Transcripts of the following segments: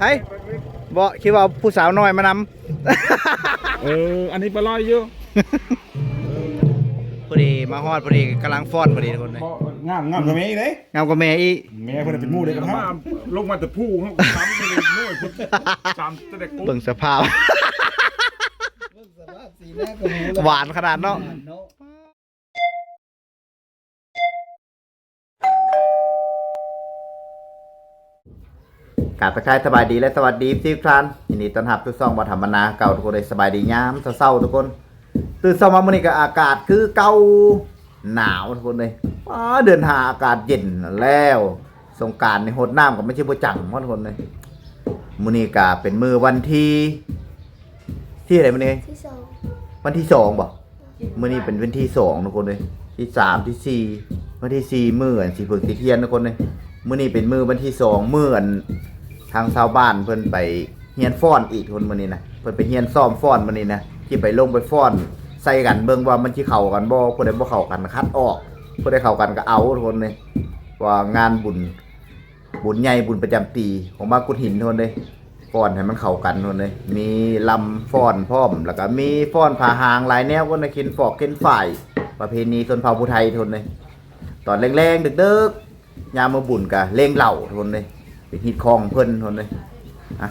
ไผบ่คิดว่าผู้สาวน้อยมานำ อันนี้ปลาลอยอยู่ พอดีมาฮอดพอดีกำลังฟ้อนพอดีทุกคนเลย งามกับแม่อีเลย งามกว่าแม่อี แม่คนเป็นมู่เลยกับเขาลงมาแต่ผู้เขาทำไปเลยน้อยคนจำแต่เด็ก เบิ่งสภาพ หวานขนาดเนาะกราบทักทายสบายดีและสวัสดีทุกท่านยินดีต้อนรับทุกซ่องบ่ธรรมนาเก่าทุกคนเลยสบายดียามเช้าๆทุกคนตื่นเช้ามามื้อนี้ก็อากาศคือเก่าหนาวทุกคนเลยเดือน5อากาศเย็นแล้วสงกรานต์ในโหดน้ำก็ไม่ใช่บ่จังทุกคนเลยมื้อนี้ก็เป็นมื้อวันที่อะไรมื้อนี้ที่สอง วันที่2บ่มื้อนี้เป็นวันที่2ทุกคนเลยที่3ที่4วันที่4มื้ออันสิฝึกสิเทียนทุกคนเลยมื้อนี้เป็นมื้อวันที่2มื้ออันทางชาวบ้านเพิ่นไปเฮียนฟ้อนอีกคนมื้อนี้นะเพิ่นไปเฮียนซ้อมฟ้อนมื้อนี้นะที่ไปลงไปฟ้อนใส่กันเบิ่งว่ามันสิเข้ากันบ่ผู้ใดบ่เข้ากันคัดออกผู้ใดเข้ากันก็เอาทุกคนเลยว่างานบุญใหญ่บุญประจำปีของบ้านกุดหินทุกคนเลยฟ้อนให้มันเข้ากันทุกคนเลยมีลำฟ้อนพร้อมแล้วก็มีฟ้อนผาหางหลายแนวคนน่ะเข็นฟอกเข็นฝ่ายประเพณีชนเผ่าผู้ไทยทุกคนเลยตอนแรงๆดึกๆยามมื้อบุญก็เล่งเหล้าทุกคนเลยเป็นฮิตของเพิ่นทุกคนเลยอ่ะ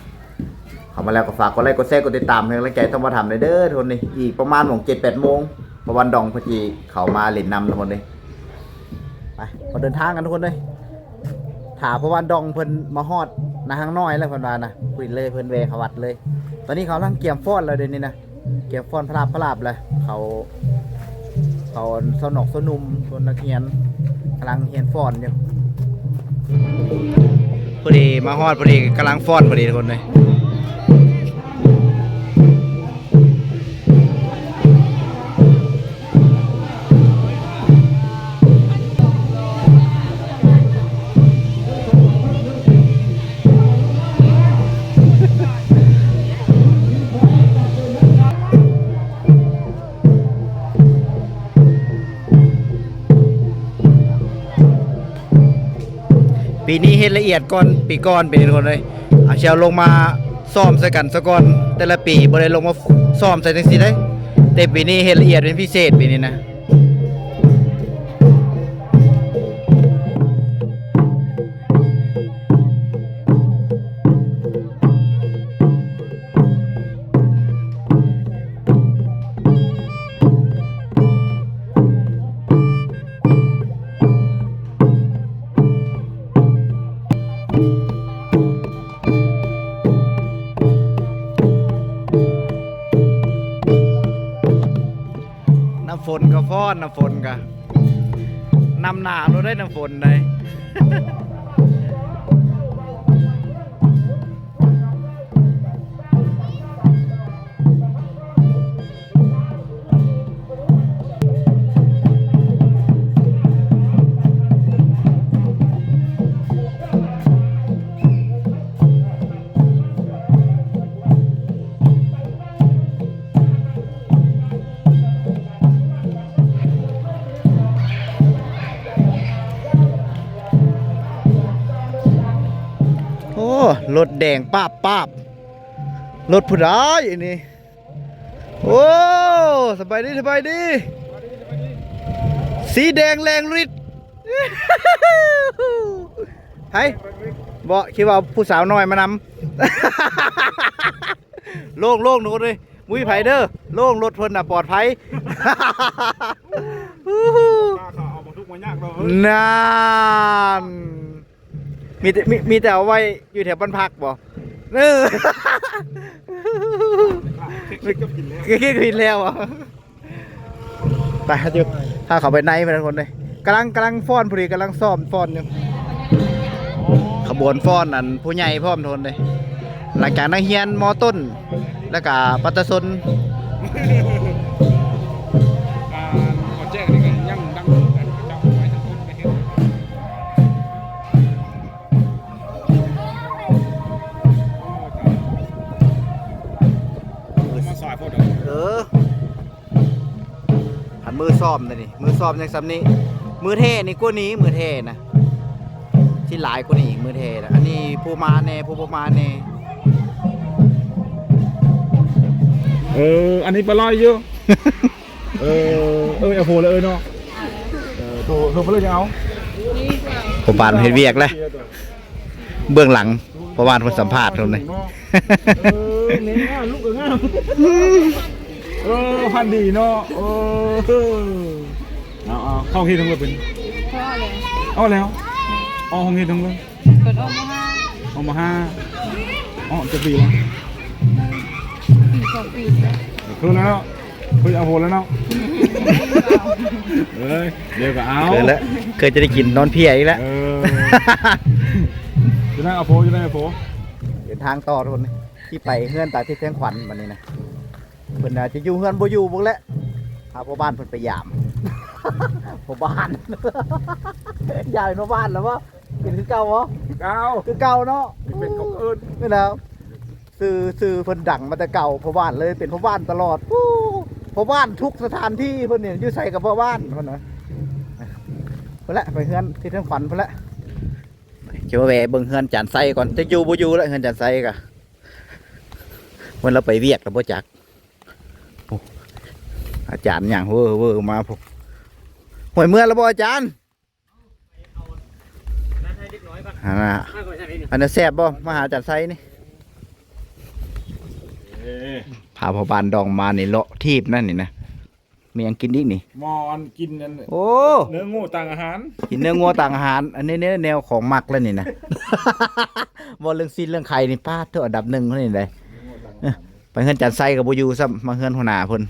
เข้ามาแล้วก็ฝากกดไลค์กดแชร์กดติดตามให้กำลังใจต้องมาทำเลยเด้อทุกคนเลยอีกประมาณ 7-8 โมงเพราะวันดองพอดีเข้ามาเล่นนำทุกคนเลยไปมาเดินทางกันทุกคนเลยถาเพราะวันดองเพิ่นมาฮอดนะทางน้อยแล้วเพิ่นว่านะคุยเลยเพิ่นเวเขาวัดเลย ตอนนี้เขากำลังเกี่ยมฟ้อนเลยเดี๋ยวนี้นะเกี่ยมฟ้อนพลาบเลยเขาสนกสนุมคนนักเรียนกำลังเรียนฟ้อนอยู่พอดีมาฮอดพอดีกำลังฟ้อนพอดีทุกคนเลยปีนี้เฮ็ดละเอียดก่อนปีก่อนเป็นคนเลยเอาเชียวลงมาซ้อมใส่กันซะก่อนแต่ละปีบ่ได้ลงมาซ้อมใส่จังซี่ได้แต่ปีนี้เฮ็ดละเอียดเป็นพิเศษปีนี้นะน้ำฝนก็ฟ้อนน้ำฝนก็นำหนาเราได้น้ำฝนเลยโอ้รถแดงป้าบรถผู้ใดอันนี้โอ้สบายดีสีแดงแรงฤทธิ์ ไผบ่คิดว่าผู้สาวน้อยมานำ โล่งหนูเลยมุ้ยไผเด้อโล่งรถเพิ่นน่ะปลอดภัย นานมีแต่เอาไว้อยู่แถวบ้านพักบ่คิดผิดแล้วอ่ะไปจุถ้าเขาไปไหนไปทุกคนเลยกำลังฟ้อนพอดีกำลังซ้อมฟ้อนอยู่ขบวนฟ้อนนั่นผู้ใหญ่พร้อมทุกคนเลยหลังจากนักเรียนม.ต้นแล้วก็ปัตตชนแจ้งนี่ก็ยังดังกันเจ้าไว้ทั้งคนไปเห็นมาซอยพวกเด้อหันมือซ้อมเลยนี่มือซ้อมอย่างซ้ำนี้มือเท่นี่กว่านี้มือเท่นะที่หลายกว่านี้อีกมือเท่นะอันนี้ผู้มาแน่ผู้ประมาณแน่ อันนี้ปลาลอยเยอะเอาโฟเลยเนาะตัวเพื่อนจะเอา พ่อบ้านเฮ็ดเวียกแล้วเบื้องหลังพ่อบ้านเพิ่นสัมภาษณ์เพิ่นเลย เลี้ยงง่ายลูกก็ง่ายพันดีเนาะเอาเข้าเฮ็ดทั้งหมดเป็น พ่อเลย เอาแล้วเอาห้องเฮ็ดทั้งหมด เปิดออกมาห้า เอามา5จะปีแล้ว ปี2 ปีแล้ว คืนแล้วเคยเอาโหแล้วเนาะเดี๋ยวก็เอา เคยจะได้กินนอนเพียอีกแล้ว จะได้เอาโฟจะได้เอาโฟ เดินทางต่อทุกคนที่ไปเฮือนตาที่แทงขวัญวันนี้นะเพิ่นน่าจะอยู่เฮือนบ่อยู่พวกแล้วพาพ่อบ้านเพิ่นไปยาม พ่อบ้าน ยายพ่อบ้านแล้ววะเป็นคือเก่าวะ เอา คือเก่าเนาะ เป็นของเอิญ นี่นะซื้อเพิ่นดังมาแต่เก่าพ่อบ้านเลยเป็นพ่อบ้านตลอดพ่อบ้านทุกสถานที่เพิ่นเนี่ยอยู่ใส่กับพ่อบ้านเพิ่นนะเพิ่นละไปเฮือนที่แทงขวัญเพิ่นละเจ้าแหวเบิ่งเฮือนจานไส้ก่อนจะอยู่บ่อยู่แล้วเฮือนจานไส้กะวันเราไปเวียกแล้วบ่จักโอ้อาจารย์อย่างเวอร์มาพวกหวยเมื่อแล้วบ่อาจารย์อันนั้นแซ่บบ่มาหาอาจารย์ไส้นี่พาพ่อบ้านดองมานี่เลาะทีบนั่นนี่นะมียังกินอีกนี่ มอนกินนั่น โอ้ เนื้องูต่างอาหาร กินเนื้องัวต่างอาหาร อันนี้เนี่ยแนวของมักแล้วนี่นะ บ่เรื่องซีนเรื่องไข่นี่ป้าเท่าอันดับหนึ่งเท่านี้เลยไปเฮือนจันไซกับบูยูซ้ำมาเฮือนหัวหน้าเพิ่น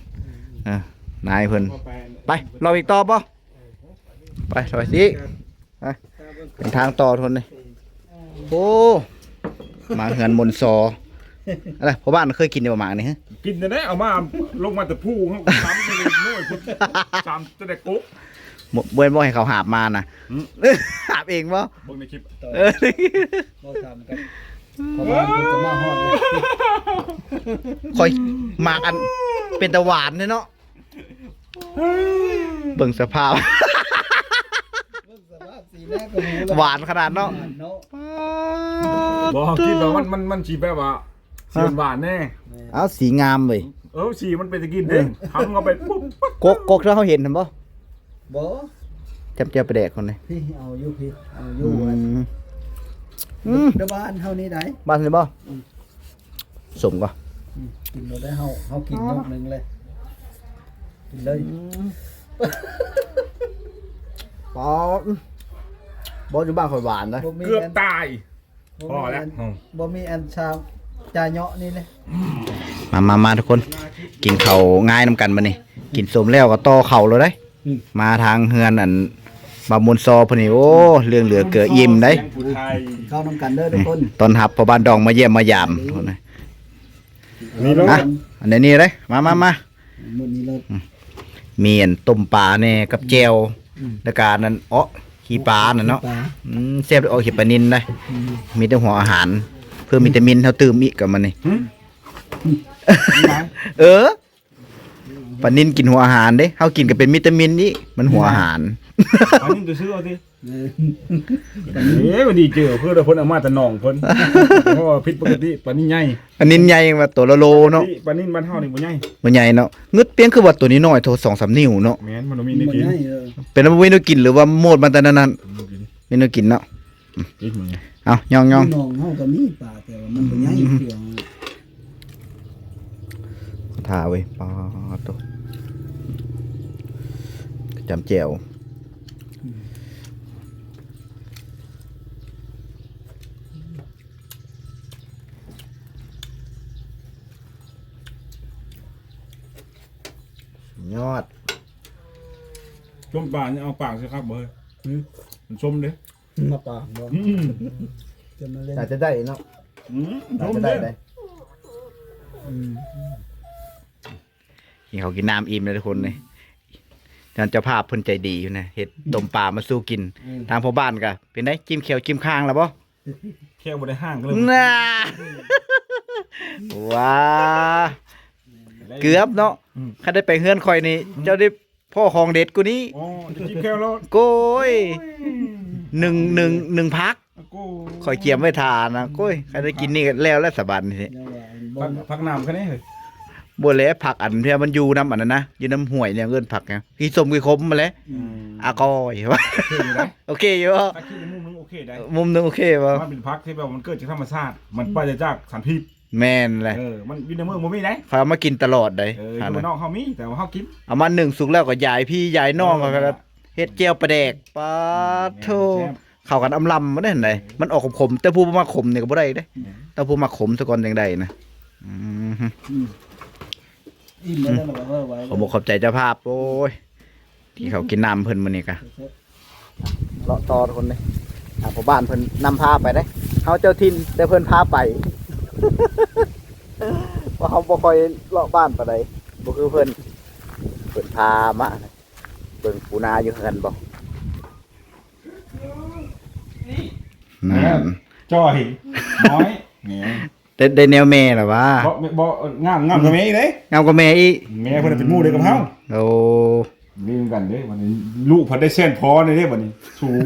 นายเพิ่นไปรออีกต่อป่ะไปถอยสิไปเป็นทางต่อทนเลยโอ้มาเฮือนมนซออะไรพ่อบ้านเคยกินในประมาณนี้ฮะ กินแต่เอามาลงมาแต่ผู้เขาซ้ำไปเลยน้อยคนซ้ำจะได้กุ๊ก เว้นบ่ให้เขาหาบมานะหาบเองบ่ เบิ่งในคลิป เราทำกันเพราะว่ามันจะมาฮอดเลย คอยหมากอันเป็นตะหวานเนาะเบิ่งสภาพ สภาพสีแรกก็รู้แล้ว หวานขนาดเนาะ เนาะ บอกคิดว่ามันฉีแบบว่าเสียนหวานแน่ เอาสีงามเลย ฉีมันเป็นตะกินเด้งทำเข้าไปปุ๊บ กกที่เขาเห็นเห็นป่ะ บ่ จำเจียวประเดกคนเลย พี่เอาอยู่พี่เอาอยู่อันเดี๋ยวบ้านเฮานี่ได้ บ้านเลยป่ะสมก็ กินเราได้เฮากินยกหนึงเลยกินเลย ปอบอยู่บ้านคอยหวานนะ บ่มี เกือบ อัน ตายพอแล้ว บ่มีอันชามจาเนาะนี่เลย มาทุกคน กินข้าวง่ายน้ำกันมานี่กินสมแล้วก็ต่อเข่าเลยได้มาทางเฮือนอันบามุนซอพอนี่โอ้เรื่องเหลือเกืออิ่มได้ ผู้ไทย เข้านํกันเด้อทุกคน ตอนหับพอบ้านดองมาเยี่ยมมายามคนนะ นี่แล้ว อ่ะอันนี้เลยมา มื้อนี้เลย มีอันต้มปลาแน่กับแจวแล้วการนั้นขี้ปลาน่ะเนาะ ปลา แซ่บเอาเห็ดปลานินได้มีแต่หัวอาหาร เพิ่มวิตามินเท่าตื่มอีกกับมันนี่ปลานินกินหัวอาหารเด้เฮากินก็เป็นวิตามินนี่มันหัวอาหาร อันนี้จะซื้อเอาดิวันดีเจอเพื่อนเอามาแต่หนองเพิ่นเพราะว่าพิษปกติปลานิ่ใหญ่ อันนี้ใหญ่ว่าตัวละโลเนาะ ปลานิ่บ้านเฮานี่บ่ใหญ่ บ่ใหญ่เนาะงึดเพียงคือว่าตัวนี้น้อยโทร2-3 นิ้วเนาะ แม่นมันมี บ่ ในกิน ง่ายเป็นบ่มีแนวกินหรือว่าโมดมันแต่นั้นมีแนวกินเนาะ กินมัน เอาย่อง น้องเฮาก็มีปลาแต่ว่ามันบ่ใหญ่เพียง ท่าเว้ยปลาตัวจำแจ่ว ยอด ชมปลาเนี่ยเอาปากสิครับเบ้ยมันชมเด้ มาปลาบ่จะมาเล่น อาจจะได้เนาะ ช อาจ ม จะ เด้ ได้กินเขาวกินน้ำอิ่มเลยทุกคนเลยท่านเจ้าภาพเพิ่นใจดีอยู่นะเห็ดต้มปลามาสู้กิน ทางพ่อบ้านก็เป็นไงจิ้มเขียวจิ้มข้างแล้วบ่ แค่บ่ได้ห้างก็เลย น่า ว้าเกือบเนาะถ้าได้ไปเฮือนคอยนี่เจ้าได้พ่อของเด็ดกูนี้ อ๋อจะจิ้มแค่แล้ว โก้ยหนึ่งพัก กู คอยเกียมไว้ทานนะโก้ยใครได้กินนี่ก็แล้วสบายนี่ เดี๋ยวว่าบ่ พักน้ำแค่นี้เลย บ่แล้วผักอันเพื่อมันอยู่น้ำอันนั้นนะอยู่น้ำห่วยเนี่ยเอิ้นผักเนี่ยพี่สมพี่คมมาแล้วอากอยว่า โอเคอยู่บ่ ถ้าคิดในมุมนึงโอเคได้ มุมหนึงโอเคบ่ มันเป็นพักที่แบบมันเกิดจากธรรมชาติมันปราศจากสารพิษ แม่นเลย มันอยู่ในเมืองบ่มีได้ เขาเอามากินตลอดเลย อยู่บ้านนอกเฮามีแต่ว่าเฮากิน เอามา1สุกแล้วก็ยายพี่ยายน้องก็เฮ็ดเจียวปลาแดกปาโธเข้ากันอำลำบ่ได้เห็นไดมันออกขมๆแต่ผู้บ่มักขมนี่ก็บ่ได้เด้แต่ผู้มักขมซะก่อนจังได๋นะ อิ่มแล้วนั่นแหละว่าไว้ ขอบอกขอบใจเจ้าภาพโอ้ยที่เขากินน้ำเพิ่นมื้อนี้กะเลาะต่อทุกคนเลยพ่อบ้านเพิ่นนำพาไปเด้เฮาเจ้าถิ่นแต่เพิ่นพาไป ว่าเฮาบ่ค่อยเลาะบ้านปานใดบ่คือเพิ่นพามาเบิ่งปูนาอยู่กันบ่นั่น จ้อยน้อยนี่ ได้แนวแม่ล่ะวะ บ่งามกับแม่อีกเด้ งามกว่าแม่อีก แม่เพิ่นเป็นหมู่เดียวกับเฮา โอ้ นี่เหมือนกันเด้วันนี้ลูกเพิ่นได้เส้นพอเลยเด้บัดนี้สูง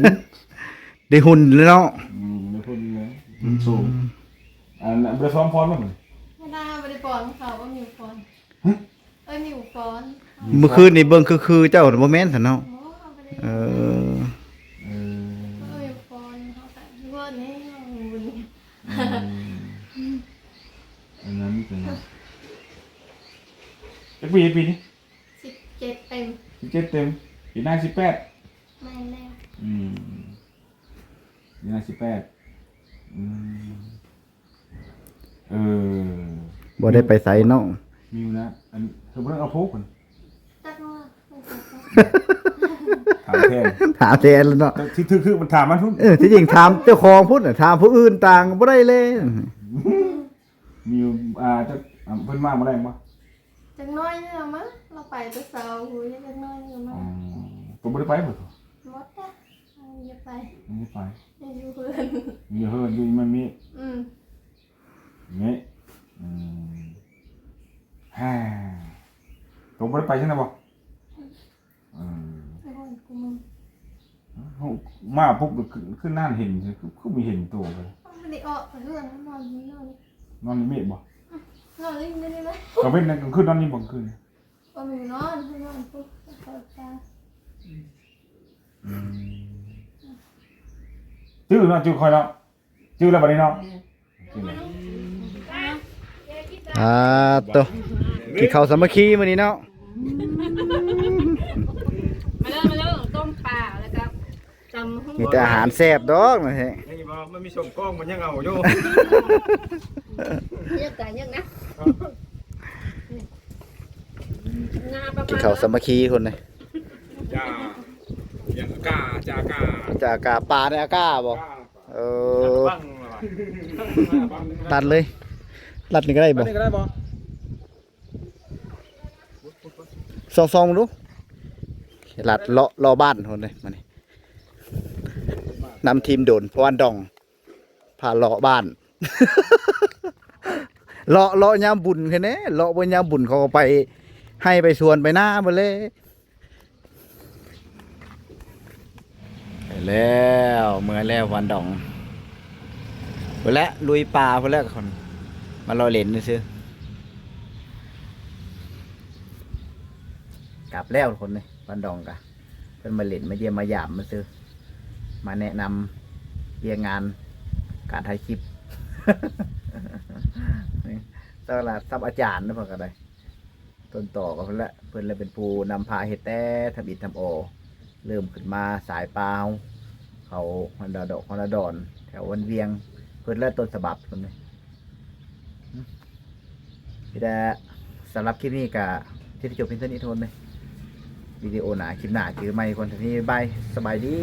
ได้หุ่นแล้วเนาะ ไม่พูดเลยสูงอันนั้นบ่ได้ซ้อมพรมั้ง ไม่ได้ไม่ได้ปอนเขาว่ามีปอนเอ้ยมีอุปกรณ์ เมื่อคืนนี่เบิ่งคือเจ้าบ่แม่นซั่นเนาะ โอ้เขาไม่ได้ เออ เขามีอุปกรณ์เขาแต่ว่านี่บุญ อันนั้นเป็นปีนี้ 17 เต็ม 17เต็มปีหน้า18 ไม่แน่ ปีหน้า18เออ บ่ได้ไปไสเนาะ มิวนะอันเธอบ่ต้องเอาพกก่อน ตักว่า ถามแทน ถามแทนแล้วเนาะ ที่คือมันถามมันทุก ที่จริงถามเจ้าของพุ่นน่ะถามผู้อื่นต่างบ่ได้เลย มิวจะเพิ่นมาบ่ได้บ่ จังน้อยนี่ละมั้งเราไปตัวเสาหูยจังน้อยนี่ละมั้ง ผมบ่ได้ไปบ่ มดอ่ะอย่าไป ไม่ได้ไป อย่าอยู่เพื่อน มีเฮิร์นอยู่มันมี นี่ฮ่าผมบ่ได้ไปใช่ไหมบ่ โอ้ยกูมึง มาปุ๊บขึ้นหน้าเห็นคือมีเห็นตัวเลย ไม่ได้ออกเพื่อนนอนนี่นอน นอนในเมฆบ่ นอนนี่ได้ไหม ก็เป็นกลางคืนนอนนี่บ่กลางคืน ว่ามีนอนปุ๊บเปิดตา จื้อเนาะจื้อคอยเนาะจื้อแล้วบัดนี้เนาะจื้อแล้ว ตัวกินข้าวสามัคคีมื้อนี้เนาะ มาเริ่มต้มปลาแล้วก็จำ มีแต่อาหารแซ่บดอกนะฮะ นี่บ่มันมีส่งกล้องมันยังเอาอยู่ เยอะแต่ยังนะ กินข้าวสามัคคีคนเลย จ้ายังกาจากา จากอากาปลาในอากาบ่เออ บัง ตัดเลยตัดนี่ก็ได้บ่ นี่ก็ได้บ่ ซองๆดูลัดเลาะบ้านคนเลยมานี่นำทีมโดนเพราะว่าดองพาเลาะบ้าน เลาะยามบุญแค่นี้เลาะบนยามบุญเขาก็ไปให้ไปสวนไปหน้าหมดเลยไปแล้วเมื่อแล้ววันดองไปแล้วลุยป่าไปแล้วคนมารอเล่นนี่ซื้อกลับแล้วคนนี่วันดองกะเพิ่นมาเล่นมาเยี่ยมมาหยามมาซื้อมาแนะนำเรียงงานการถ่ายคลิป ตลาดซับอาจารย์นะเพิ่นก็ได้ต้นต่อก็เพิ่นละเพิ่นเลยเป็นผู้นำพาเฮ็ดแต่ทำอิฐทำโอเริ่มขึ้นมาสายเปล่าเขาฮอนดาดอกฮอนดาดอนแถววันเวียงเพิ่นและต้นฉบับเพิ่นนี่แต่สำหรับคลิปนี้ก็ที่จบเพียงเท่านี้โทนเลยวิดีโอหนาคลิปหนาคือไม่คนที่นี่บายสบายดี